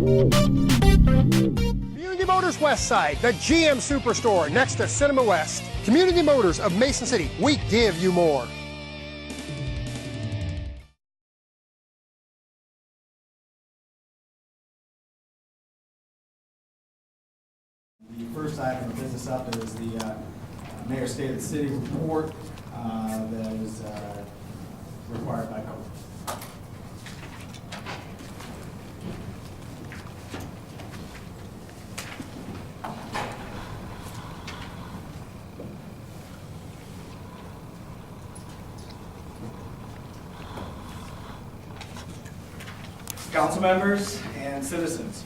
Community Motors West Side, the GM Superstore next to Cinema West. Community Motors of Mason City, we give you more. The first item of business up there is the Mayor's State of the City report that is required by code. Council members and citizens,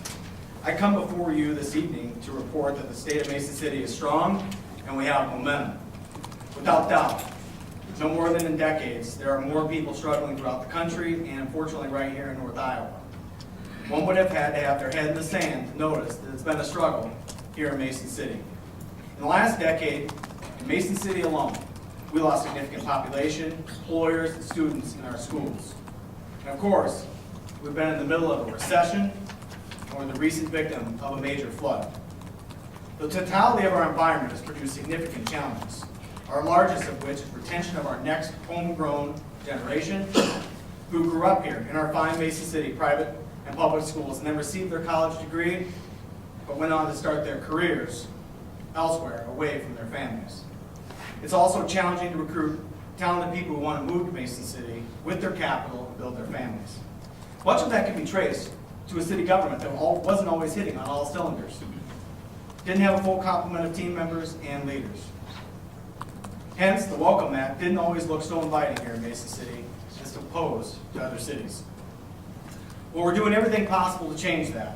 I come before you this evening to report that the state of Mason City is strong and we have momentum. Without doubt, no more than in decades, there are more people struggling throughout the country and unfortunately right here in North Iowa. One would have had to have their head in the sand to notice that it's been a struggle here in Mason City. In the last decade, in Mason City alone, we lost significant population, employers, and students in our schools. And of course, we've been in the middle of a recession or the recent victim of a major flood. The totality of our environment has produced significant challenges, our largest of which is retention of our next homegrown generation who grew up here in our fine Mason City private and public schools and then received their college degree but went on to start their careers elsewhere away from their families. It's also challenging to recruit talented people who want to move to Mason City with their capital and build their families. Much of that can be traced to a city government that wasn't always hitting on all cylinders. Didn't have a full complement of team members and leaders. Hence, the Welcome Act didn't always look so inviting here in Mason City as opposed to other cities. Well, we're doing everything possible to change that.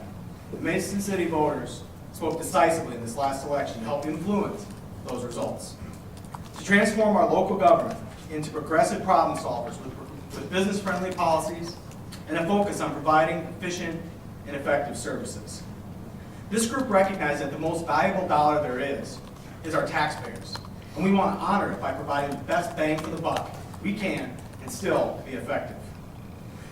The Mason City voters spoke decisively in this last election to help influence those results. To transform our local government into progressive problem solvers with business-friendly policies and a focus on providing efficient and effective services. This group recognizes that the most valuable dollar there is our taxpayers, and we want to honor it by providing the best bang for the buck we can and still be effective.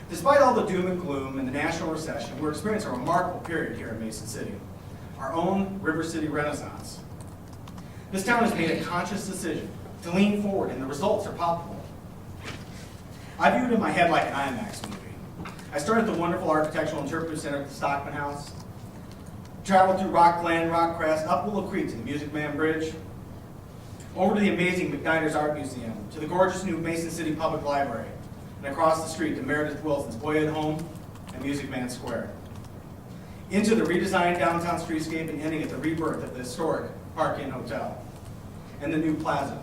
Despite all the doom and gloom and the national recession, we're experiencing a remarkable period here in Mason City, our own River City Renaissance. This town has made a conscious decision to lean forward, and the results are palpable. I view it in my head like an IMAX movie. I started at the wonderful Architectural Interpretive Center at the Stockman House, traveled through Rock Glen, Rockcrest, up Willow Creek to the Music Man Bridge, over to the amazing McNider's Art Museum, to the gorgeous new Mason City Public Library, and across the street to Meredith Wilson's Boyhood Home and Music Man Square. Into the redesigned downtown streetscape and ending at the rebirth of the historic Park Inn Hotel and the new plaza.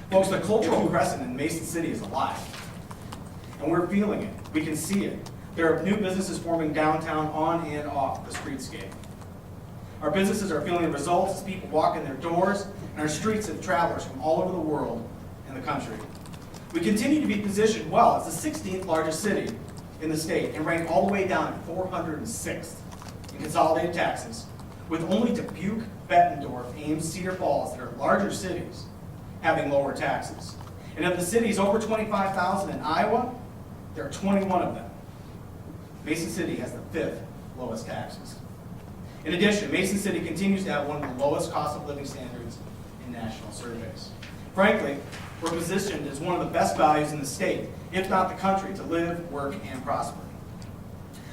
Folks, the cultural crescent in Mason City is alive, and we're feeling it. We can see it. There are new businesses forming downtown on and off the streetscape. Our businesses are feeling the results as people walk in their doors, and our streets have travelers from all over the world and the country. We continue to be positioned well as the 16th largest city in the state and rank all the way down at 406th in consolidated taxes, with only Dubuque, Bettendorf, Ames, Cedar Falls, that are larger cities, having lower taxes. And of the cities over 25,000 in Iowa, there are 21 of them. Mason City has the 5th lowest taxes. In addition, Mason City continues to have one of the lowest cost of living standards in national surveys. Frankly, we're positioned as one of the best values in the state, if not the country, to live, work, and prosper.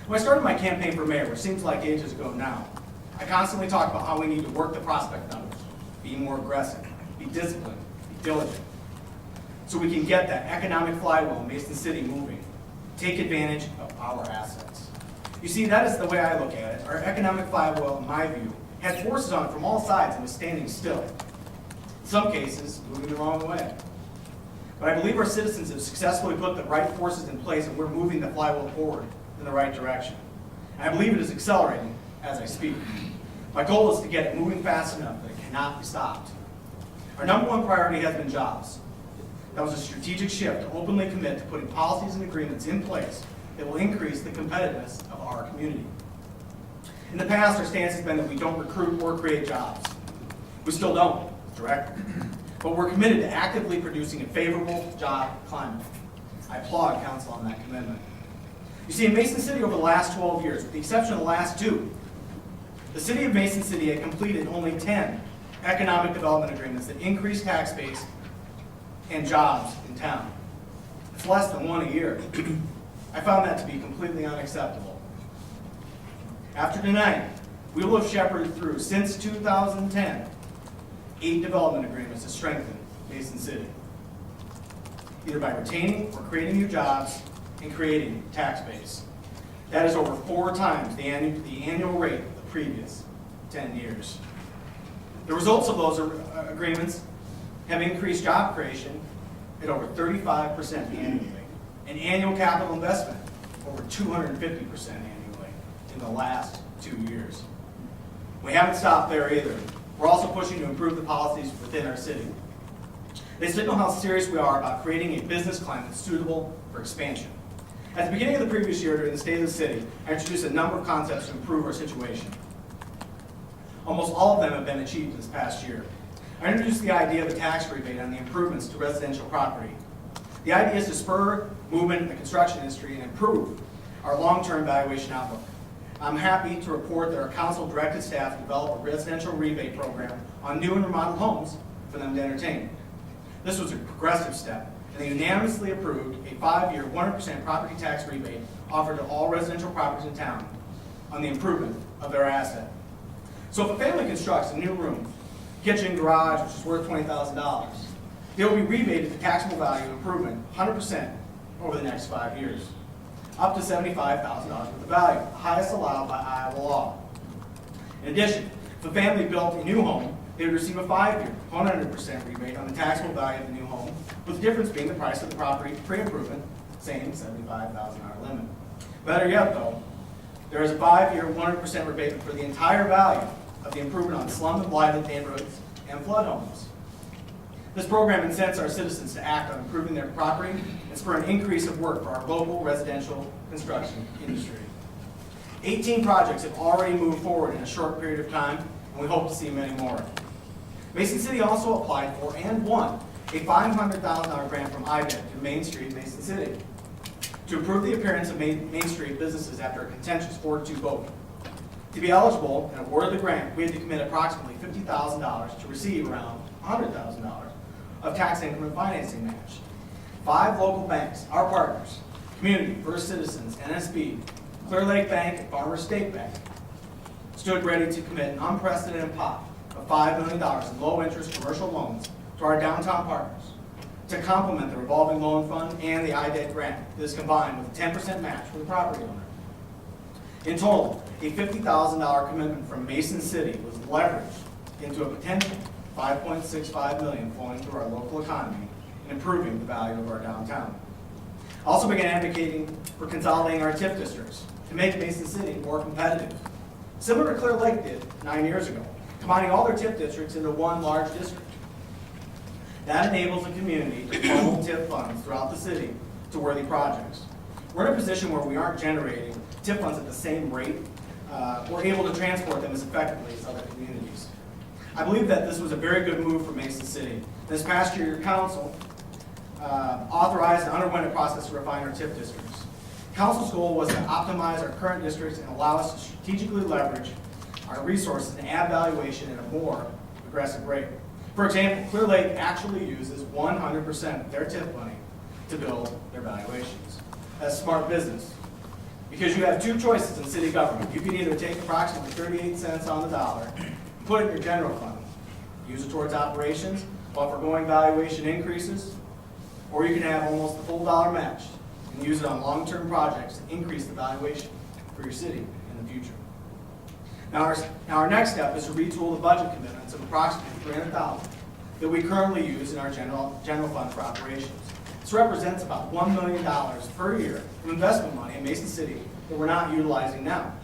When I started my campaign for mayor, which seems like ages ago now, I constantly talk about how we need to work the prospect numbers, be more aggressive, be disciplined, be diligent, so we can get that economic flywheel in Mason City moving, take advantage of our assets. You see, that is the way I look at it. Our economic flywheel, in my view, had forces on it from all sides and was standing still. In some cases, moving the wrong way. But I believe our citizens have successfully put the right forces in place and we're moving the flywheel forward in the right direction. And I believe it is accelerating as I speak. My goal is to get it moving fast enough that it cannot be stopped. Our number one priority has been jobs. That was a strategic shift to openly commit to putting policies and agreements in place that will increase the competitiveness of our community. In the past, our stance has been that we don't recruit or create jobs. We still don't, directly. But we're committed to actively producing a favorable job climate. I applaud council on that commitment. You see, in Mason City over the last 12 years, with the exception of the last 2, the city of Mason City had completed only 10 economic development agreements that increased tax base and jobs in town. It's less than 1 a year. I found that to be completely unacceptable. After tonight, we will have shepherded through, since 2010, 8 development agreements to strengthen Mason City, either by retaining or creating new jobs and creating tax base. That is over 4 times the annual rate of the previous 10 years. The results of those agreements have increased job creation at over 35% annually, and annual capital investment over 250% annually in the last 2 years. We haven't stopped there either. We're also pushing to improve the policies within our city. They signal how serious we are about creating a business climate suitable for expansion. At the beginning of the previous year, during the State of the City, I introduced a number of concepts to improve our situation. Almost all of them have been achieved this past year. I introduced the idea of a tax rebate on the improvements to residential property. The idea is to spur movement in the construction industry and improve our long-term valuation outlook. I'm happy to report that our council directed staff to develop a residential rebate program on new and remodeled homes for them to entertain. This was a progressive step, and they unanimously approved a 5-year 100% property tax rebate offered to all residential properties in town on the improvement of their asset. So if a family constructs a new room, kitchen, garage, which is worth $20,000, they will be rebated the taxable value improvement 100% over the next 5 years, up to $75,000 worth of value, the highest allowed by Iowa law. In addition, if a family built a new home, they would receive a 5-year 100% rebate on the taxable value of the new home, with the difference being the price of the property pre-improvement, same $75,000 limit. Better yet, though, there is a 5-year 100% rebate for the entire value of the improvement on slum and blighted neighborhoods and flood homes. This program incents our citizens to act on improving their property and spur an increase of work for our local residential construction industry. 18 projects have already moved forward in a short period of time, and we hope to see many more. Mason City also applied for and won a $500,000 grant from IDET through Main Street, Mason City, to improve the appearance of Main Street businesses after a contentious 4-2 vote. To be eligible and awarded the grant, we had to commit approximately $50,000 to receive around $100,000 of tax increment financing match. 5 local banks, our partners, Community, First Citizens, NSB, Clear Lake Bank, and Farmers State Bank, stood ready to commit an unprecedented pot of $5 million in low-interest commercial loans to our downtown partners to complement the revolving loan fund and the IDET grant that is combined with a 10% match for the property owner. In total, a $50,000 commitment from Mason City was leveraged into a potential $5.65 million flowing through our local economy and improving the value of our downtown. I also began advocating for consolidating our TIF districts to make Mason City more competitive, similar to Clear Lake did 9 years ago, combining all their TIF districts into one large district. That enables the community to funnel TIF funds throughout the city to worthy projects. We're in a position where we aren't generating TIF funds at the same rate. We're able to transport them as effectively as other communities. I believe that this was a very good move for Mason City. This past year, your council authorized and underwent a process to refine our TIF districts. Council's goal was to optimize our current districts and allow us to strategically leverage our resources and add valuation at a more aggressive rate. For example, Clear Lake actually uses 100% of their TIF money to build their valuations. That's smart business. Because you have 2 choices in city government. You can either take approximately 38 cents on the dollar, put it in your general fund, use it towards operations, while foregoing valuation increases, or you can have almost the full dollar match and use it on long-term projects to increase the valuation for your city in the future. Now our next step is to retool the budget commitments of approximately $300,000 that we currently use in our general fund for operations. This represents about $1 million per year of investment money in Mason City that we're not utilizing now.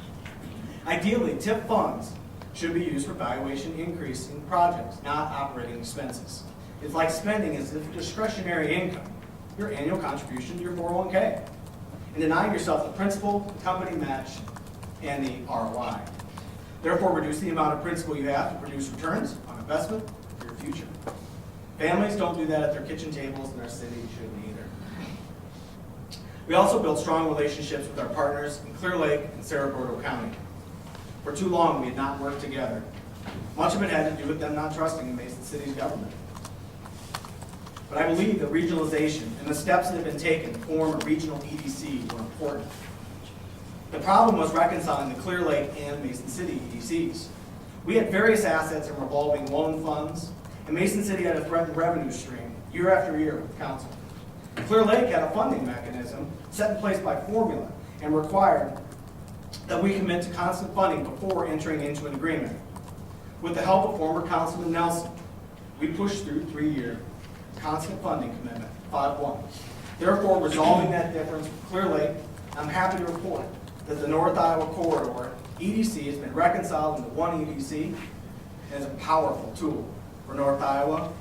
Ideally, TIF funds should be used for valuation increasing projects, not operating expenses. It's like spending as if discretionary income, your annual contribution to your 401k, and denying yourself the principal, the company match, and the ROI. Therefore, reduce the amount of principal you have to produce returns on investment for your future. Families don't do that at their kitchen tables, and our city shouldn't either. We also built strong relationships with our partners in Clear Lake and Cerro Gordo County. For too long, we had not worked together. Much of it had to do with them not trusting in Mason City's government. But I believe that regionalization and the steps that have been taken to form a regional EDC were important. The problem was reconciling the Clear Lake and Mason City EDCs. We had various assets and revolving loan funds, and Mason City had a threatened revenue stream year after year with council. Clear Lake had a funding mechanism set in place by formula and required that we commit to constant funding before entering into an agreement. With the help of former Councilman Nelson, we pushed through 3-year constant funding commitment, 5-1. Therefore, resolving that difference with Clear Lake, I'm happy to report that the North Iowa Corridor EDC has been reconciled into one EDC and is a powerful tool for North Iowa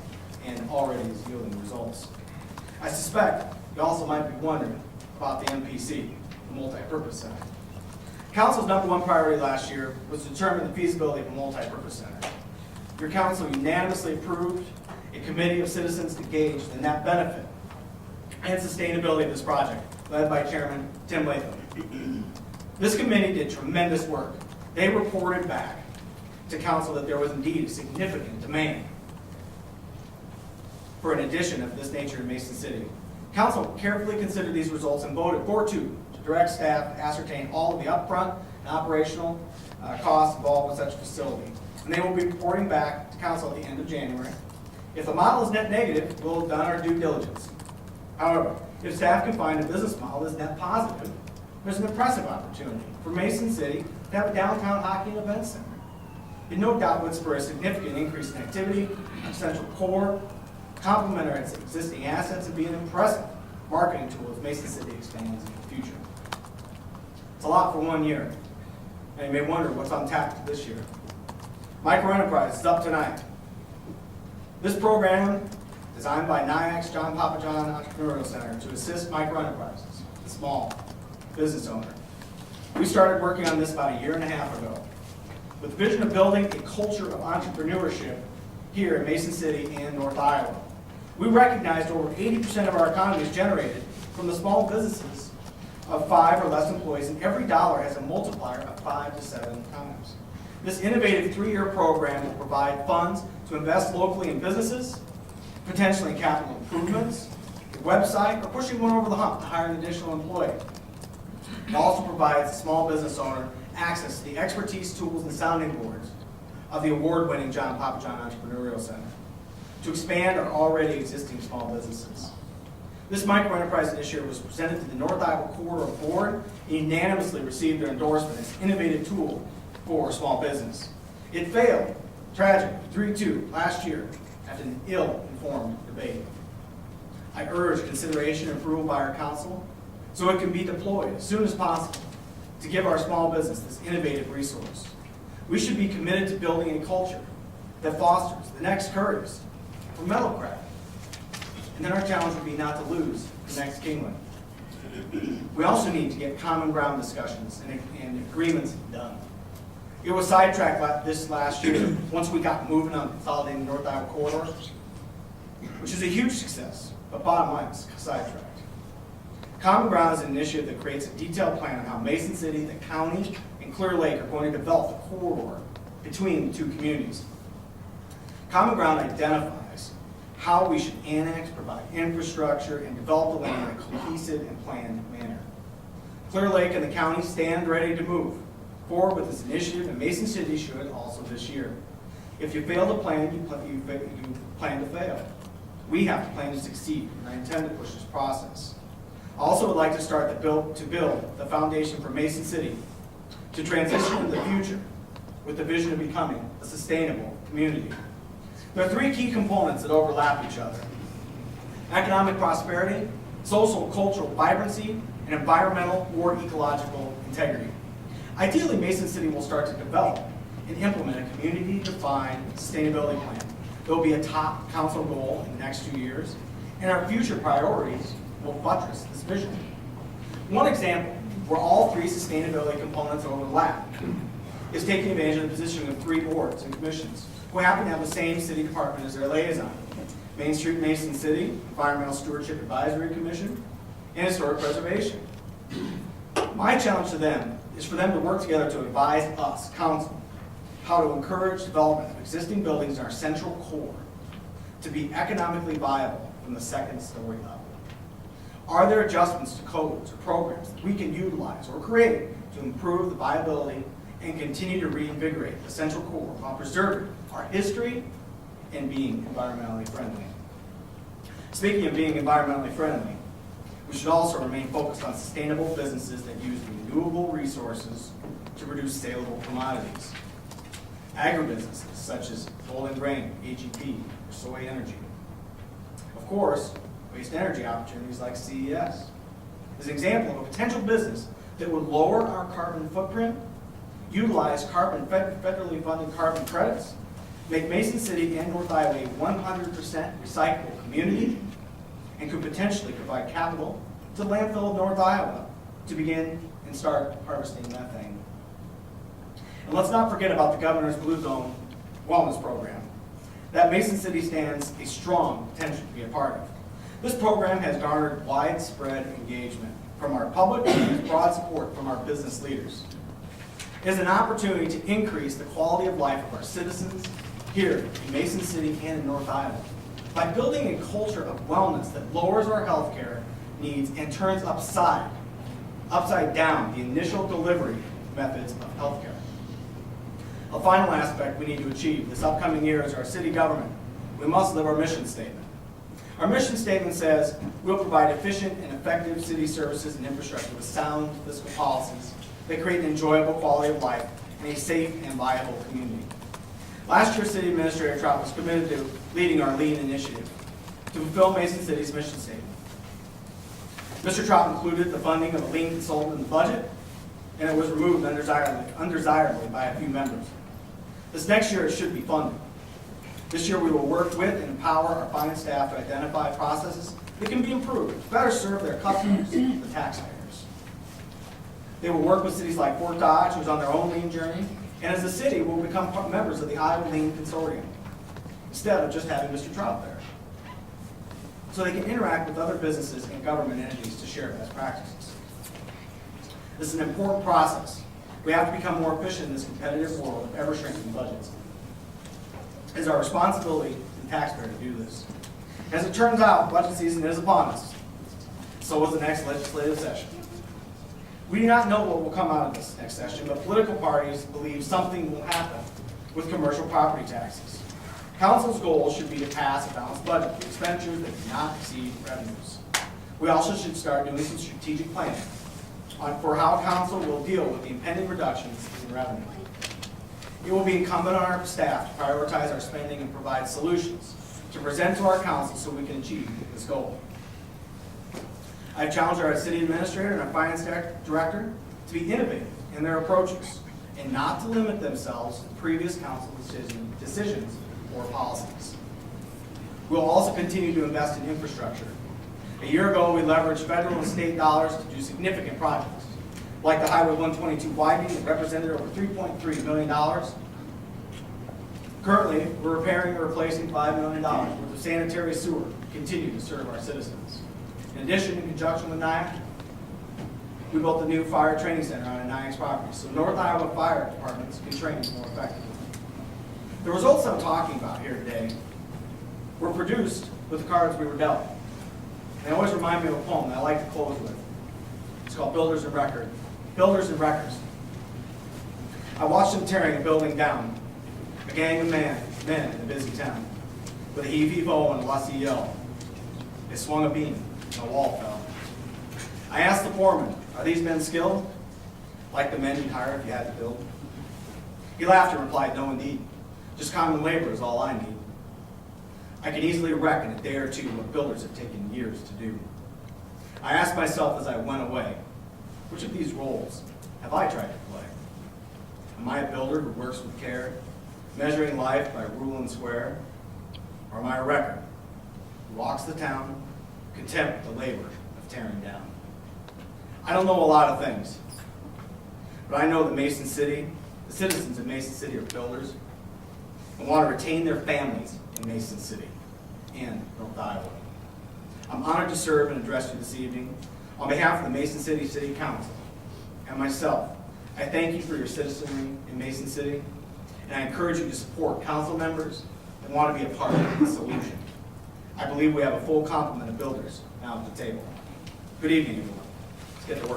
and already is yielding results. I suspect you also might be wondering about the MPC, the Multi-Purpose Center. Council's #1 priority last year was to determine the feasibility of a multi-purpose center. Your council unanimously approved a committee of citizens engaged in that benefit and sustainability of this project, led by Chairman Tim Latham. This committee did tremendous work. They reported back to council that there was indeed a significant demand for an addition of this nature in Mason City. Council carefully considered these results and voted 4-2 to direct staff to ascertain all of the upfront and operational costs involved with such a facility. And they will be reporting back to council at the end of January. If the model is net negative, we'll have done our due diligence. However, if staff can find a business model that is net positive, there's an impressive opportunity for Mason City to have a downtown hockey and event center. It no doubt would spur a significant increase in activity, a central core, complement its existing assets, and be an impressive marketing tool as Mason City expands in the future. It's a lot for 1 year, and you may wonder what's on tap this year. Microenterprise is up tonight. This program, designed by NIAX John Papajohn Entrepreneurial Center to assist microenterprises, the small business owner. We started working on this about 1.5 years ago, with the vision of building a culture of entrepreneurship here in Mason City and North Iowa. We recognized over 80% of our economy is generated from the small businesses of 5 or less employees, and every dollar has a multiplier of 5 to 7 times. This innovative 3-year program will provide funds to invest locally in businesses, potentially in capital improvements, a website, or pushing one over the hump to hire an additional employee. It also provides the small business owner access to the expertise, tools, and sounding boards of the award-winning John Papajohn Entrepreneurial Center to expand our already existing small businesses. This microenterprise initiative was presented to the North Iowa Corridor Board and unanimously received their endorsement as an innovative tool for small business. It failed, tragically, 3-2 last year after an ill-informed debate. I urge consideration and approval by our council so it can be deployed as soon as possible to give our small business this innovative resource. We should be committed to building a culture that fosters the next Curtis or Metalcraft. And then our challenge would be not to lose the next Kingland. We also need to get common ground discussions and agreements done. It was sidetracked this last year once we got moving on consolidating the North Iowa Corridor, which is a huge success, but bottom line is sidetracked. Common Ground is an initiative that creates a detailed plan on how Mason City, the county, and Clear Lake are going to develop the corridor between the two communities. Common Ground identifies how we should annex, provide infrastructure, and develop the land in a cohesive and planned manner. Clear Lake and the county stand ready to move forward with this initiative, and Mason City should also this year. If you fail to plan, you plan to fail. We have to plan to succeed, and I intend to push this process. I also would like to start to build the foundation for Mason City to transition into the future with the vision of becoming a sustainable community. There are 3 key components that overlap each other: economic prosperity, social and cultural vibrancy, and environmental or ecological integrity. Ideally, Mason City will start to develop and implement a community-defined sustainability plan. There will be a top council goal in the next 2 years, and our future priorities will buttress this vision. One example where all 3 sustainability components overlap is taking advantage of the positioning of 3 boards and commissions who happen to have the same city department as their liaison: Main Street Mason City Environmental Stewardship Advisory Commission, and historic preservation. My challenge to them is for them to work together to advise us, council, how to encourage development of existing buildings in our central core to be economically viable from the second story level. Are there adjustments to codes or programs that we can utilize or create to improve the viability and continue to reinvigorate the central core while preserving our history and being environmentally friendly? Speaking of being environmentally friendly, we should also remain focused on sustainable businesses that use renewable resources to produce saleable commodities. Agribusinesses such as Golden Grain, AGP, or Soy Energy. Of course, waste energy opportunities like CES is an example of a potential business that would lower our carbon footprint, utilize federally funded carbon credits, make Mason City and North Iowa a 100% recyclable community, and could potentially provide capital to the landfill of North Iowa to begin and start harvesting methane. And let's not forget about the Governor's Blue Zone Wellness Program that Mason City stands a strong potential to be a part of. This program has garnered widespread engagement from our public and broad support from our business leaders. It is an opportunity to increase the quality of life of our citizens here in Mason City and in North Iowa by building a culture of wellness that lowers our healthcare needs and turns upside down the initial delivery methods of healthcare. A final aspect we need to achieve this upcoming year is our city government. We must live our mission statement. Our mission statement says we'll provide efficient and effective city services and infrastructure with sound fiscal policies that create an enjoyable quality of life and a safe and viable community. Last year, City Administrator Trout was committed to leading our LEAN initiative to fulfill Mason City's mission statement. Mr. Trout included the funding of a LEAN consultant in the budget, and it was removed undesirably by a few members. This next year, it should be funded. This year, we will work with and empower our finance staff to identify processes that can be improved to better serve their customers, the taxpayers. They will work with cities like Fort Dodge, who's on their own LEAN journey, and as a city, we'll become members of the Iowa LEAN Consortium, instead of just having Mr. Trout there. So they can interact with other businesses and government entities to share best practices. This is an important process. We have to become more efficient in this competitive world of ever-shrinking budgets. It is our responsibility as a taxpayer to do this. As it turns out, budget season is upon us. So is the next legislative session. We do not know what will come out of this next session, but political parties believe something will happen with commercial property taxes. Council's goal should be to pass a balanced budget with expenditures that do not exceed revenues. We also should start doing some strategic planning for how council will deal with the impending reductions in revenue. It will be incumbent on our staff to prioritize our spending and provide solutions to present to our council so we can achieve this goal. I have challenged our city administrator and our finance director to be innovative in their approaches and not to limit themselves to previous council decisions or policies. We'll also continue to invest in infrastructure. A year ago, we leveraged federal and state dollars to do significant projects, like the Highway 122 widening that represented over $3.3 million. Currently, we're repairing or replacing $5 million worth of sanitary sewer to continue to serve our citizens. In addition, in conjunction with NIAC, we built a new fire training center on NIAC's property, so North Iowa fire departments can train more effectively. The results I'm talking about here today were produced with the cards we were dealt. And they always remind me of a poem that I like to close with. It's called Builders and Records. I watched them tearing a building down, a gang of men in a busy town, with a heave-heave-ho and a lusty yell. They swung a beam, and a wall fell. I asked the foreman, are these men skilled? Like the men you'd hire if you had to build? He laughed and replied, no indeed. Just common labor is all I need. I can easily reckon a day or two what builders have taken years to do. I asked myself as I went away, which of these roles have I tried to play? Am I a builder who works with care, measuring life by rule and square? Or am I a wrecker who walks the town, content with the labor of tearing down? I don't know a lot of things, but I know that Mason City, the citizens of Mason City are builders and want to retain their families in Mason City and North Iowa. I'm honored to serve and address you this evening. On behalf of the Mason City City Council and myself, I thank you for your citizenry in Mason City, and I encourage you to support council members that want to be a part of the solution. I believe we have a full complement of builders now at the table. Good evening, everyone. Let's get to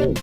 work.